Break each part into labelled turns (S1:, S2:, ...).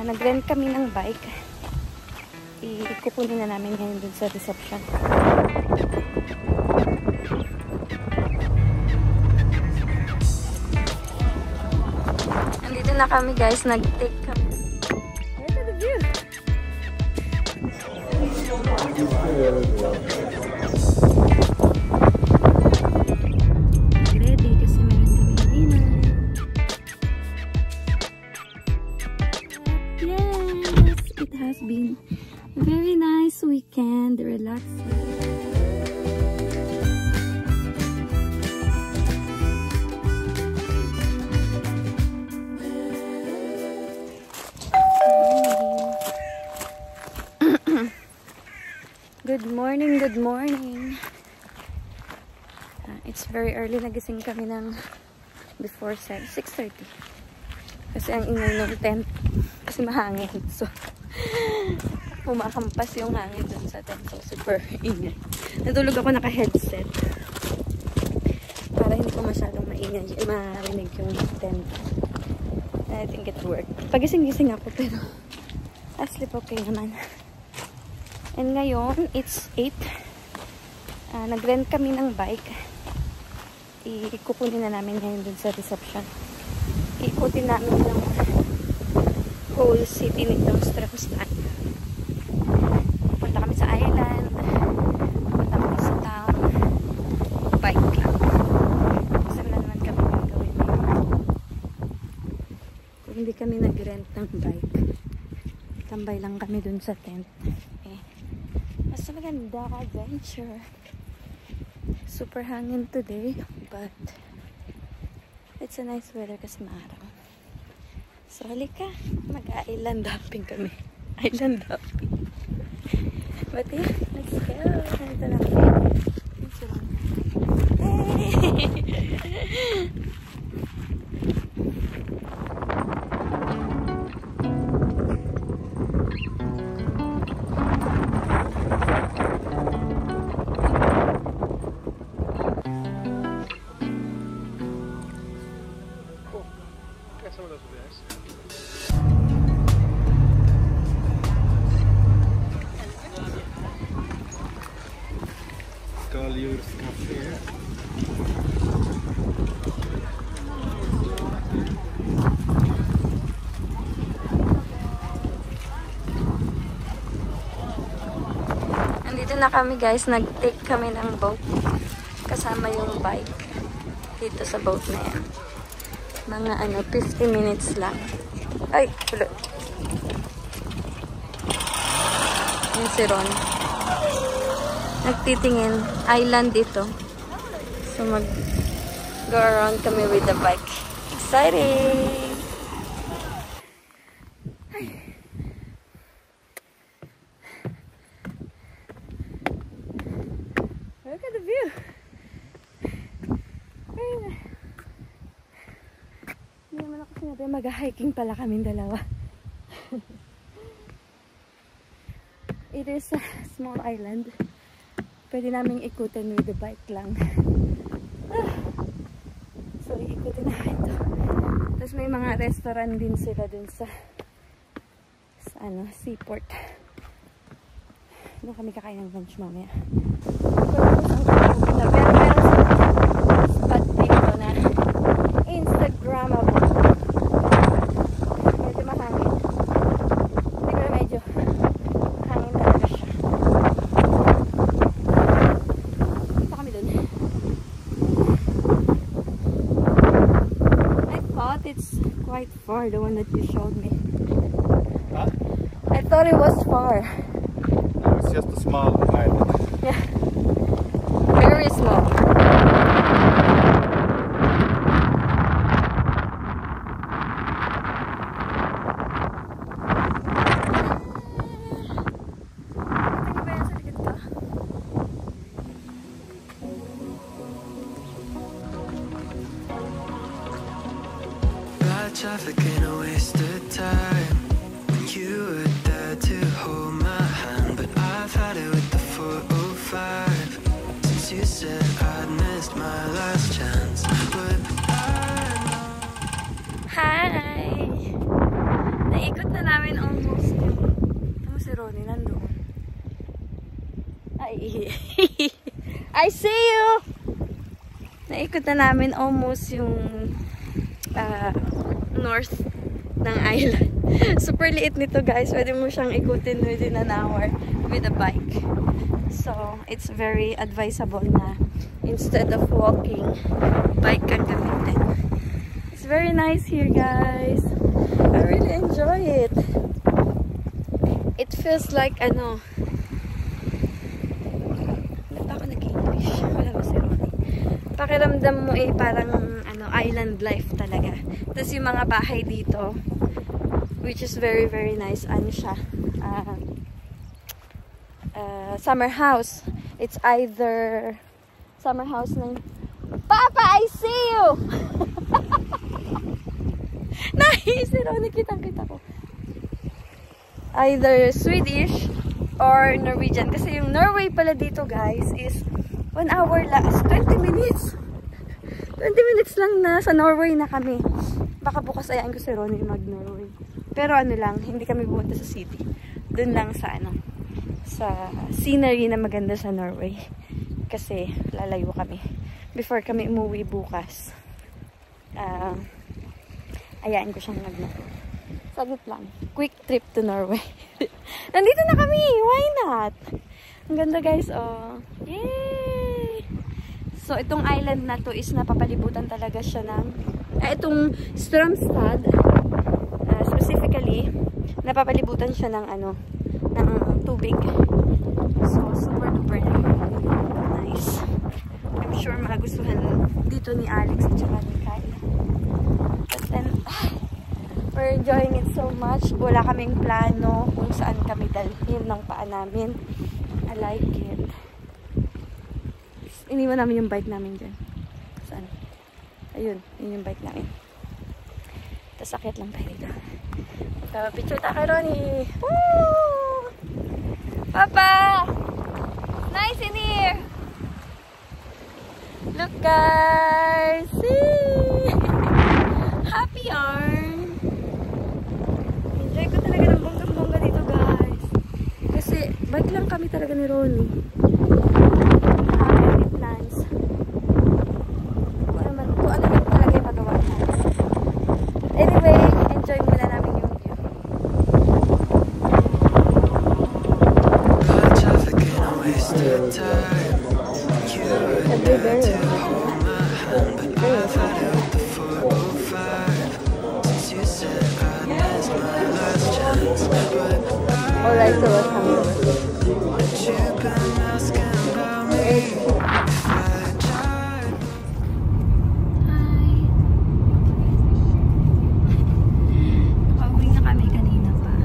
S1: Nag-rent kami ng bike. Ikukunin na namin ngayon dun sa reception. Andito na kami guys, nag-take kami. Look at the view! Ready kasi meron kami dinner. Yes! It has been a very nice weekend, relaxing. Good morning, good morning. It's very early. Nagising kami ng before 6:30. Kasi ang ingay ng tent. Kasi mahangin. So, pumakampas yung hangin dun sa tent. So, super ingay. Natulog ako naka-headset. Para hindi ko masyadong marinig yung tent. I think it worked. Pagising-gising ako pero I sleep okay naman. And ngayon, it's 8. Nag-rent kami ng bike. Ikukunin na namin ngayon dun sa reception. Ikutin namin yung whole city nitong Stromstad. Punta kami sa island. Punta kami sa town. Bike lang. Kasi wala naman kami gawin. Kung hindi kami nag-rent ng bike, tambay lang kami dun sa tent. Mas maganda adventure. Super hangin today, but it's a nice weather kasi maaraw. So halika, mag-island hopping kami. Island hopping. But yeah, let's go. Ito na kami. Hey!
S2: Galjurs Café.
S1: Andito na kami guys, nag-take kami ng boat. Kasama yung bike. Dito sa boat na yan. Mga 50 minutes lang. Ay, ulo. Yung si Ron. Nagtitingin. Island dito. So mag-go around kami with the bike. Exciting! Look at the view! Hindi naman ako sinabi, mag-hiking pala kaming dalawa. It is a small island. Pwede namin ikutin with the bike lang. So, ikutin namin ito. Tapos may mga restaurant din sila dun sa seaport. Doon kami kakain ng lunch mamaya. Pero meron sa spot dito na Instagrammable. Medyo mahangin. Hindi ko na medyo hangin talaga siya. Punta kami dun. I thought it's quite far, the one that you showed me.
S2: Huh?
S1: I thought it was far.
S2: No, it's just a small island.
S1: Yeah. Very small.
S3: Traffic ain't a waste of time. You were there to hold my hand, but I've had it with the 405. Since you said I'd missed my last chance, would I know?
S1: Hi! Naikot Naikot na namin almost yung... Tama si Ronnie, nandoon. Ay, I see you! Naikot na namin almost yung north ng island. Super liit nito guys. Pwede mo siyang ikutin within an hour with a bike. So, it's very advisable na instead of walking, bike kang gamitin. It's very nice here guys. I really enjoy it. It feels like ano, ba't ako nag-English? Wala ba si Ronnie? Pakiramdam mo parang ano, island life talaga. Tapos yung mga bahay dito, which is very very nice, ano siya, summer house. It's either summer house ng Papa, I see you! Nice! Nakita ko. Either Swedish or Norwegian. Kasi yung Norway pala dito guys is 1 hour last 20 minutes. 20 minutes lang na sa Norway na kami. Baka bukas ayaan ko si Ronnie mag-Norway. Pero ano lang, hindi kami pumunta sa city. Doon lang sa ano, sa scenery na maganda sa Norway. Kasi lalayo kami. Before kami umuwi bukas, ayaan ko siyang mag-Norway. Saglit lang. Quick trip to Norway. Nandito na kami! Why not? Ang ganda guys, oh. Yay! So, itong island na to is napapalibutan talaga siya ng itong Strömstad, specifically, napapalibutan siya ng ano, ng tubig. So, super duper nice. I'm sure magustuhan dito ni Alex at saka ni Kyle. But then, we're enjoying it so much. Wala kaming plano kung saan kami dalhin ng paa namin. I like it. Iniwan namin yung bike namin dyan. Saan? Ayun, yun yung bike namin. Tapos akit lang tayo dito. Picture tayo kay Ronnie. Woo! Papa! Nice in here! Look guys! See! Happy arm! Enjoy ko talaga ng bonggang-bongga dito guys. Kasi bike lang kami talaga ni Ronnie. Happy plans. Kung ano man talaga yung magawa natin. Anyway, enjoy muna namin yung view. Alright, so what's happening? Pauwi na kami kanina pa.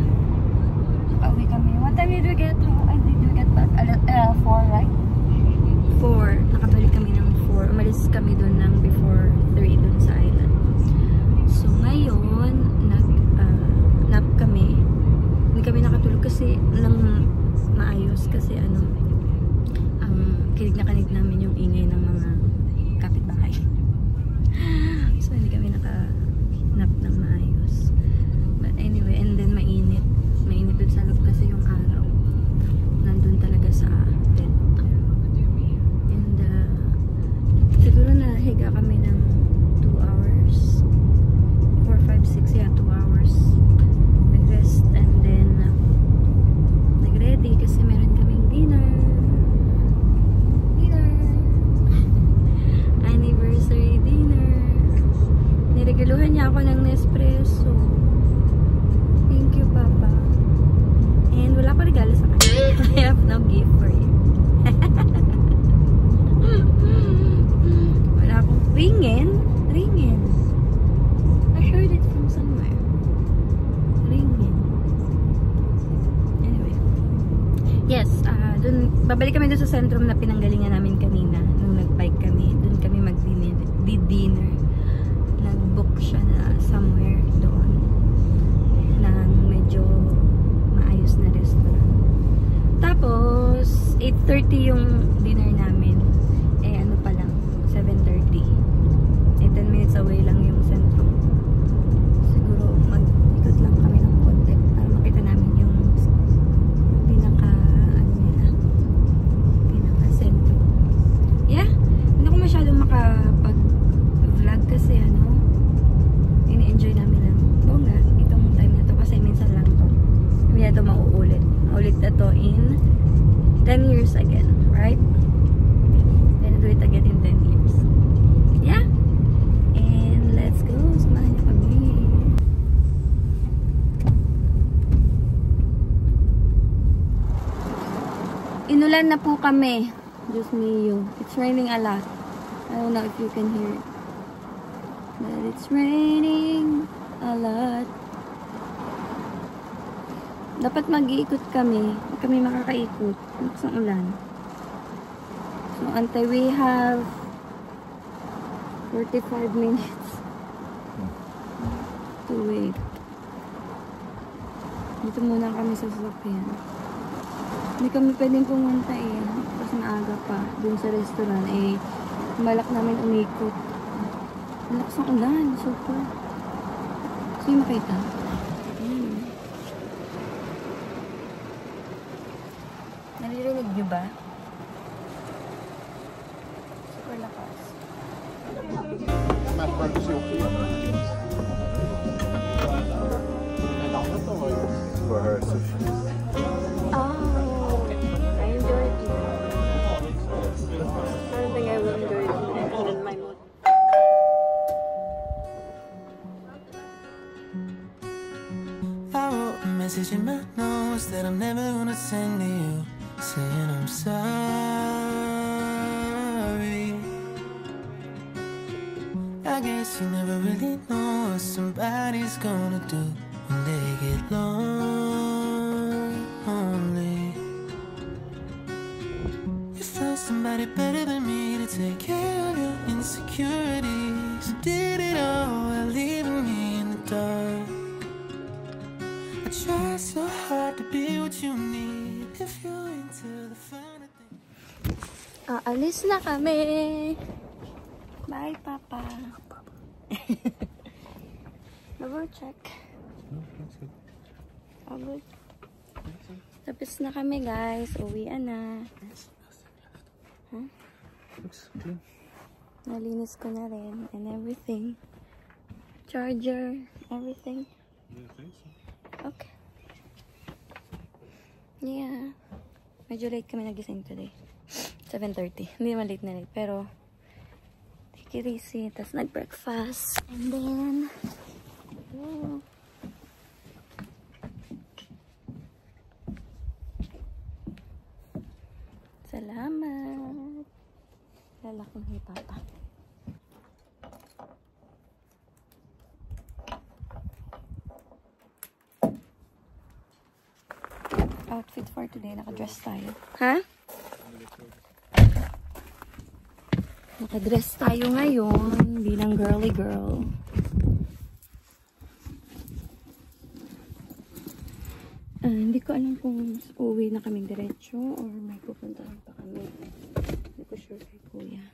S1: Pauwi kami. What time did we get home? I did we get back? 4, right? 4. Nakabalik kami ng 4. Umalis kami doon ng before 3 doon sa island. So ngayon, nap kami. Hindi kami nakatulog kasi lang maayos kasi ano, ang kinig na kanig namin yung ingay ng mga kapitbahay. So hindi kami naka-nap ng maayos. But anyway, and then mainit. Mainit dun sa loob kasi yung araw. Nandun talaga sa tent. And siguro nahiga kami ng 2 hours. 4, 5, 6, yeah, 2 hours. Nag-rest and then nag-ready kasi meron kaming dinner. Anniversary dinner. Niregaluhan niya ako ng Nespresso. Thank you, Papa. And wala ko regalo sa kanya. I have no gift for you. Wala akong ringin. I heard it from somewhere. Ringin. Anyway. Yes, babalik kami dun sa sentrum na pinanggalingan namin kanina. Nung nag-bike kami, dun kami mag-dinner. Nag-book siya na somewhere doon. Nang medyo maayos na restaurant. Tapos, 8:30 yung dinner namin. Ano pa lang, 7:30. 10 minutes away lang yung sentrum. Siguro mag-ikot lang kami ng konti. Uulan na po kami. Just me, you. It's raining a lot. I don't know if you can hear it. But it's raining a lot. Dapat mag-iikot kami. Hindi kami makakaikot. Lakas ng ulan. So, antay we have 45 minutes to wait. Dito muna kami sa sasakyan. Hindi kami pwedeng pumunta eh. Kasi maaga pa. Dun sa restaurant eh. Malak namin umikot. Lakas ng ulan. Super. Gusto yung makita? Naririnig niyo ba? Super lakas.
S2: For her, so
S1: Oh, I enjoyed it. I don't think I will enjoy it in my mood.
S3: I wrote a message in my notes that I'm never gonna send to you, saying I'm sorry. I guess you never really know what somebody's gonna do when they get lonely. You found somebody better than me to take care of your insecurities. You did it all while leaving me in the dark. I try so hard to be what you need. If you're into the finer things.
S1: Aalis na kami. Bye, Papa. Double check.
S2: no, that's good.
S1: All good. Tapos na kami, guys. Uwian na. Huh?
S2: Looks clean.
S1: Nalinis ko na rin. And everything. Charger. Everything.
S2: Yeah, I think so.
S1: Okay. Yeah. Medyo late kami nagising today. 7:30. Hindi naman late na late. Pero, take it easy. Tapos nag-breakfast. And then, oh. Salamat. Lalak na ni Papa. Outfit for today. Naka-dress tayo. Ha? Naka-dress tayo ngayon. Bilang girly girl. Hindi ko alam kung uuwi na kaming diretso or may pupuntahan pa kami. Hindi ko sure kay Kuya.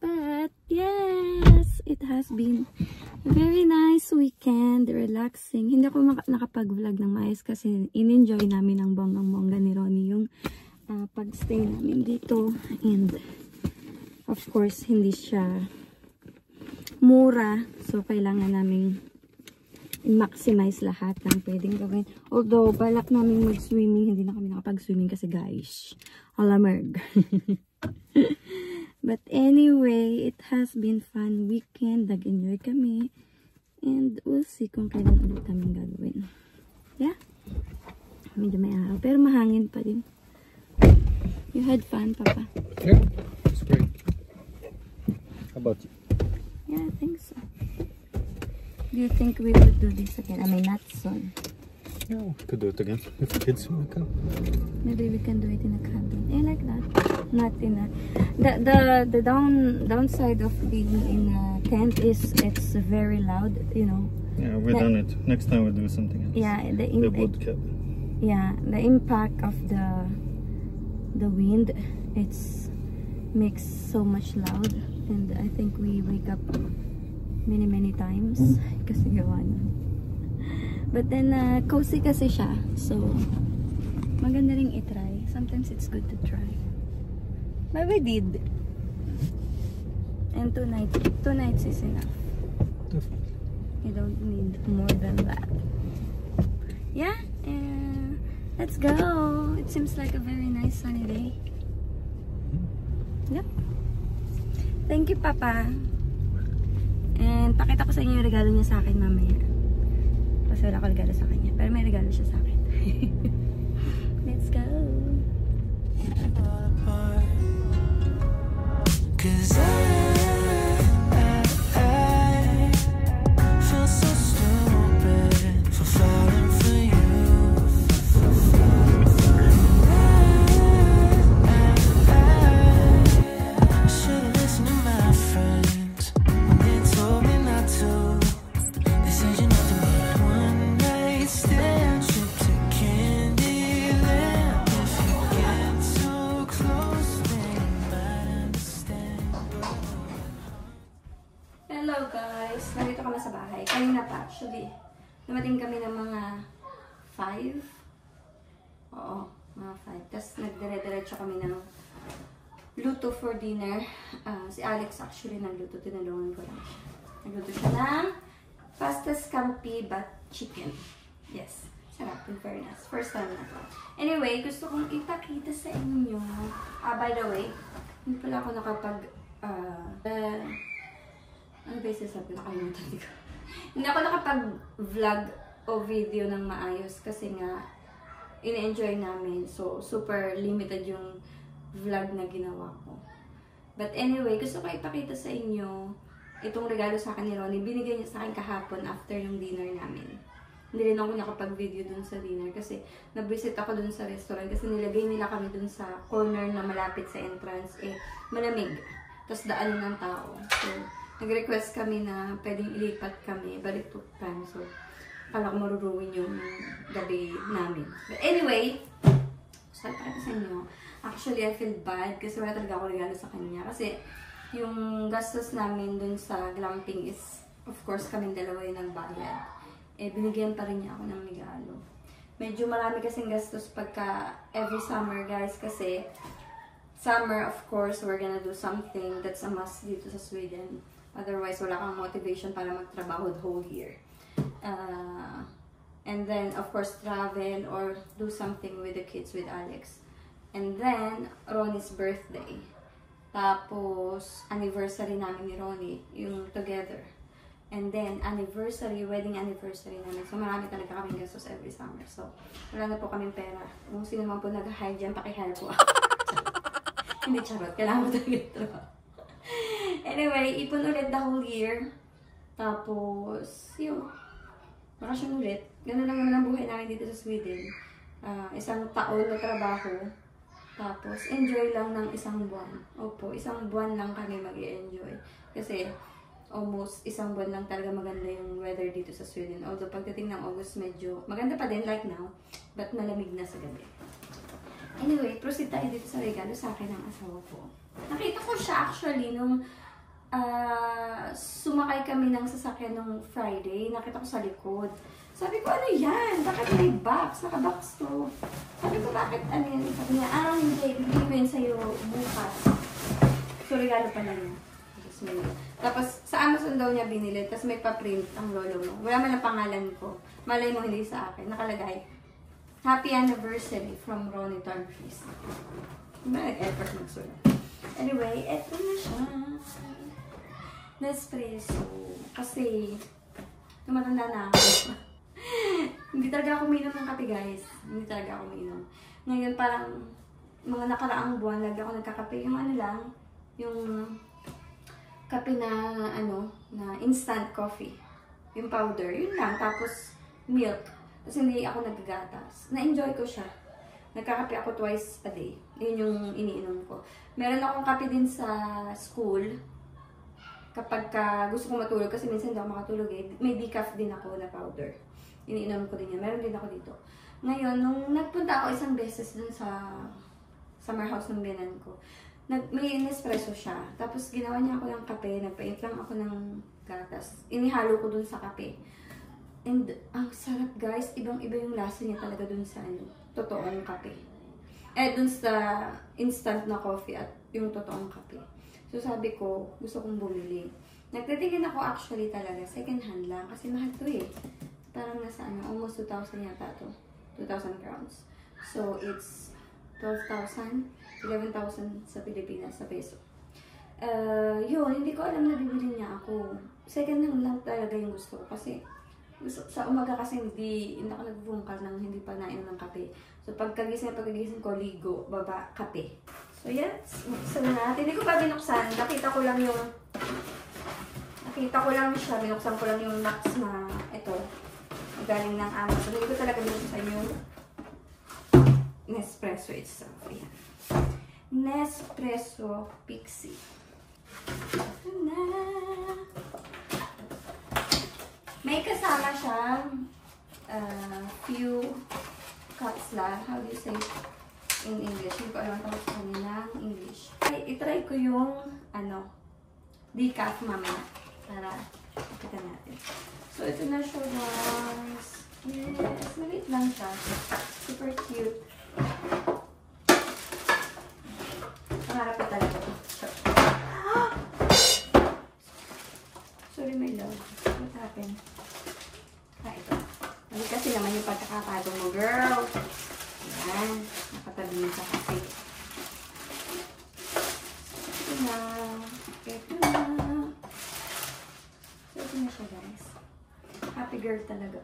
S1: But, yes! It has been a very nice weekend. Relaxing. Hindi ako nakapag-vlog ng maayos kasi in-enjoy namin ang bonggang-bongga ni Ronnie yung pag-stay namin dito. And, of course, hindi siya mura. So, kailangan namin maximize lahat ng pwedeng gawin. Although, balak namin mag-swimming, hindi na kami nakapag-swimming kasi guys, alamig. But anyway, it has been fun weekend. Nag-enjoy kami. And we'll see kung kailan ulit namin gagawin. Yeah? Medyo may araw. Pero mahangin pa din. You had fun, Papa?
S2: Yeah, it's great. How about you?
S1: Yeah, I think so. Do you think we would do this again? I mean, not soon.
S2: Yeah, we could do it again if the kids will come.
S1: Maybe we can do it in a cabin. I like that. Not in a... The downside of being in a tent is it's very loud, you know.
S2: Yeah, we've done it. Next time we'll do something else.
S1: Yeah,
S2: The wood cabin.
S1: Yeah, the impact of the wind, it's makes so much loud, and I think we wake up many times kasi gawa na. But then cozy kasi siya, so maganda ring i-try. Sometimes it's good to try. But we did. And two nights is enough.
S2: Definitely.
S1: You don't need more than that. Yeah, let's go. It seems like a very nice sunny day. Yep. Thank you, Papa. And pakita ko sa inyo yung regalo niya sa akin mamaya. Kasi wala ko regalo sa kanya. Pero may regalo siya sa akin. Let's go. mga 5. Oo, mga 5. Tapos nagdire-diretso kami ng luto for dinner. Si Alex actually nagluto. Tinulungan ko lang siya. Nagluto siya ng pasta scampi but chicken. Yes. Sarap, in fairness. First time na to. Anyway, gusto kong ipakita sa inyo. By the way, hindi pala ako nakapag... ano ba yung sasabi? Nakalimutan ko. Hindi ako nakapag-vlog o video ng maayos kasi nga in-enjoy namin. So, super limited yung vlog na ginawa ko. But anyway, gusto ko ipakita sa inyo itong regalo sa akin ni Ronnie. Binigay niya sa akin kahapon after yung dinner namin. Hindi rin ako nakapag-video dun sa dinner kasi nag-visit ako dun sa restaurant kasi nilagay nila kami dun sa corner na malapit sa entrance. Malamig. Tapos daanan ng tao. So, nag-request kami na pwedeng ilipat kami, balik to time. So, akala ko maruruin yung gabi namin. But anyway, sabi pa sa inyo, actually I feel bad kasi wala talaga ako regalo sa kanya. Kasi yung gastos namin dun sa glamping is, of course, kami dalawa yung nagbayad. Binigyan pa rin niya ako ng regalo. Medyo marami kasing gastos pagka every summer, guys, kasi summer, of course, we're gonna do something that's a must dito sa Sweden. Otherwise, wala kang motivation para magtrabaho the whole year. And then, of course, travel or do something with the kids, with Alex. And then, Ronnie's birthday. Tapos, anniversary namin ni Ronnie, yung together. And then, wedding anniversary namin. So, marami talaga kaming gastos every summer. So, wala na po kaming pera. Kung sino man po nag-hire dyan, paki-hire po. Hindi, charot. Kailangan mo talaga ito. Anyway, ipon ulit the whole year. Tapos, yun. Bakasyon ulit. Ganun lang naman ang buhay namin dito sa Sweden. Isang taon na trabaho. Tapos, enjoy lang ng isang buwan. Opo, isang buwan lang kami mag-i-enjoy. Kasi, almost isang buwan lang talaga maganda yung weather dito sa Sweden. Although pagdating ng August, medyo maganda pa din like now, but malamig na sa gabi. Anyway, proceed tayo dito sa regalo sa akin ng asawa ko. Nakita ko siya actually nung sumakay kami ng sasakyan nung Friday. Nakita ko sa likod. Sabi ko, ano yan? Bakit may box? Naka-box to. Sabi ko, bakit ano yan? Sabi niya, hindi. Bibigyan ko yun sa'yo bukas. So, regalo pa lang yun. Tapos, sa Amazon daw niya binili, tapos may pa-print ang lolo mo. Wala man ang pangalan ko. Malay mo hindi sa akin. Nakalagay, Happy Anniversary from Ronnie Tarnfries. Nag-effort magsulat. Anyway, eto na siya. Nespresso. Kasi, tumatanda na ako. Hindi talaga ako uminom ng kape, guys. Hindi talaga ako uminom. Ngayon, parang, mga nakaraang buwan, lagi ako nagkakape. Yung ano lang, yung kape na, na instant coffee. Yung powder, yun lang. Tapos, milk. Tapos, hindi ako nagagatas. Na-enjoy ko siya. Nagkakape ako twice a day. Yun yung iniinom ko. Meron akong kape din sa school. Kapag gusto ko matulog, kasi minsan hindi ako makatulog eh. May decaf din ako na powder. Iniinom ko din yan. Meron din ako dito. Ngayon, nung nagpunta ako isang beses dun sa summer house ng biyanan ko, may Nespresso siya. Tapos ginawa niya ako ng kape, nagpainit lang ako ng gatas. Inihalo ko dun sa kape. And ang sarap, guys. Ibang-iba yung lasa niya talaga dun sa totoong kape. Dun sa instant na coffee at yung totoong kape. So sabi ko, gusto kong bumili. Nagtitingin ako actually talaga, second hand lang. Kasi mahal to eh. Parang nasa almost 2,000 yata to. 2,000 crowns. So it's 12,000, 11,000 sa Pilipinas, sa peso. Yun, hindi ko alam na bibili niya ako. Second hand lang talaga yung gusto ko. Kasi, sa umaga kasi hindi ako nagbungkal ng hindi pa nainom ng kape. So, pagkagising ko, ligo, baba, kape. So, yes, buksan na natin. Hindi ko pa binuksan. Nakita ko lang siya. Binuksan ko lang yung Max na ito. Galing ng Amazon. Hindi ko talaga binuksan yung Nespresso itself. Ayan. Nespresso Pixie. Ito na. May kasama siyang few cups lang. How do you say in English? Hindi ko alam ang tawag sa kanya ng English. I-try ko yung decaf mamaya. Para makita natin. So, ito na siya, guys. Yes, maliit lang siya. Super cute. Pangarap ko talaga ito. Sorry, my love. What happened? Ito. Mali kasi naman yung pagkakatago mo, girl. Ayan. Nakatabi sa kasi. Ito na. Ito na. So, ito na siya, guys. Happy girl talaga.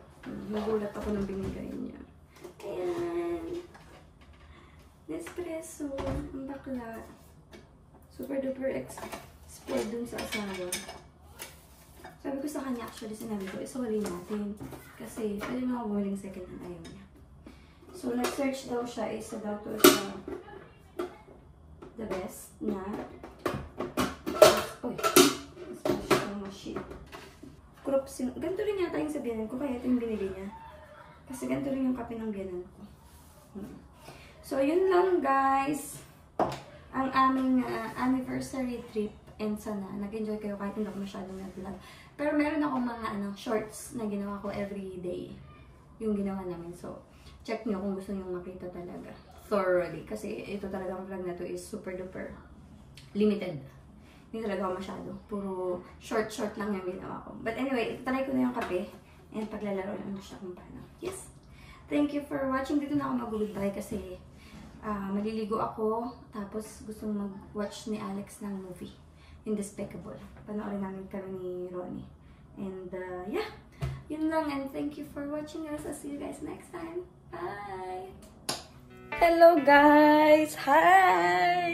S1: Nagulat ako nung binigay niya. Ayan. Nespresso. Ang bakla. Super duper spoiled dun sa asawa. Sabi ko sa kanya, actually, sinabi ko, isuli natin. Kasi, pwede mo ako bumiling second hand, ayaw niya. So, nag-search daw siya, isa daw to siya the best na. Uy, nag-search siya ng machine. Ganito rin yata yung sa biyanan ko, kaya ito yung binili niya. Kasi ganito rin yung kape ng biyanan ko. So, yun lang, guys. Ang aming anniversary trip. And sana, nag-enjoy kayo kahit hindi ako masyadong nag-vlog. Pero meron akong mga shorts na ginawa ko every day. Yung ginawa namin. So, check nyo kung gusto nyo makita talaga. Thoroughly. Kasi ito talaga ang vlog na to is super duper limited. Hindi talaga ako masyado. Puro short lang yung ginawa ko. But anyway, try ko na yung kape. And paglalaro lang siya kung paano. Yes! Thank you for watching. Dito na ako mag-goodbye kasi maliligo ako. Tapos gustong mag-watch ni Alex ng movie. Indespicable. Panoorin namin kami ni Ronnie. And yeah, yun lang. And thank you for watching us. I'll see you guys next time. Bye! Hello guys! Hi!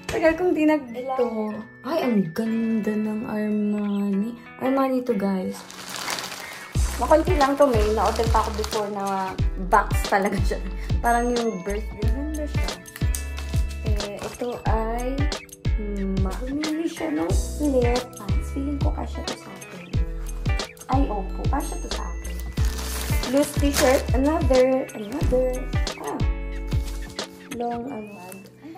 S1: Tagal kong di nagto. Ay, ang ganda ng Armani. Armani to guys. Makunti lang to, may na-order pa ako before na box talaga siya. Parang yung birthday. Ganda siya. Ito ay Bumili siya ng flare pants. Feeling ko kasya to sa akin. Ay, opo. Kasya to sa akin. Loose t-shirt. Another. Long,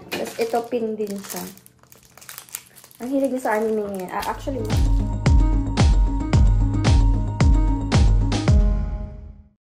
S1: Tapos ito, pin din siya. Ang hilig niya sa anime. Actually,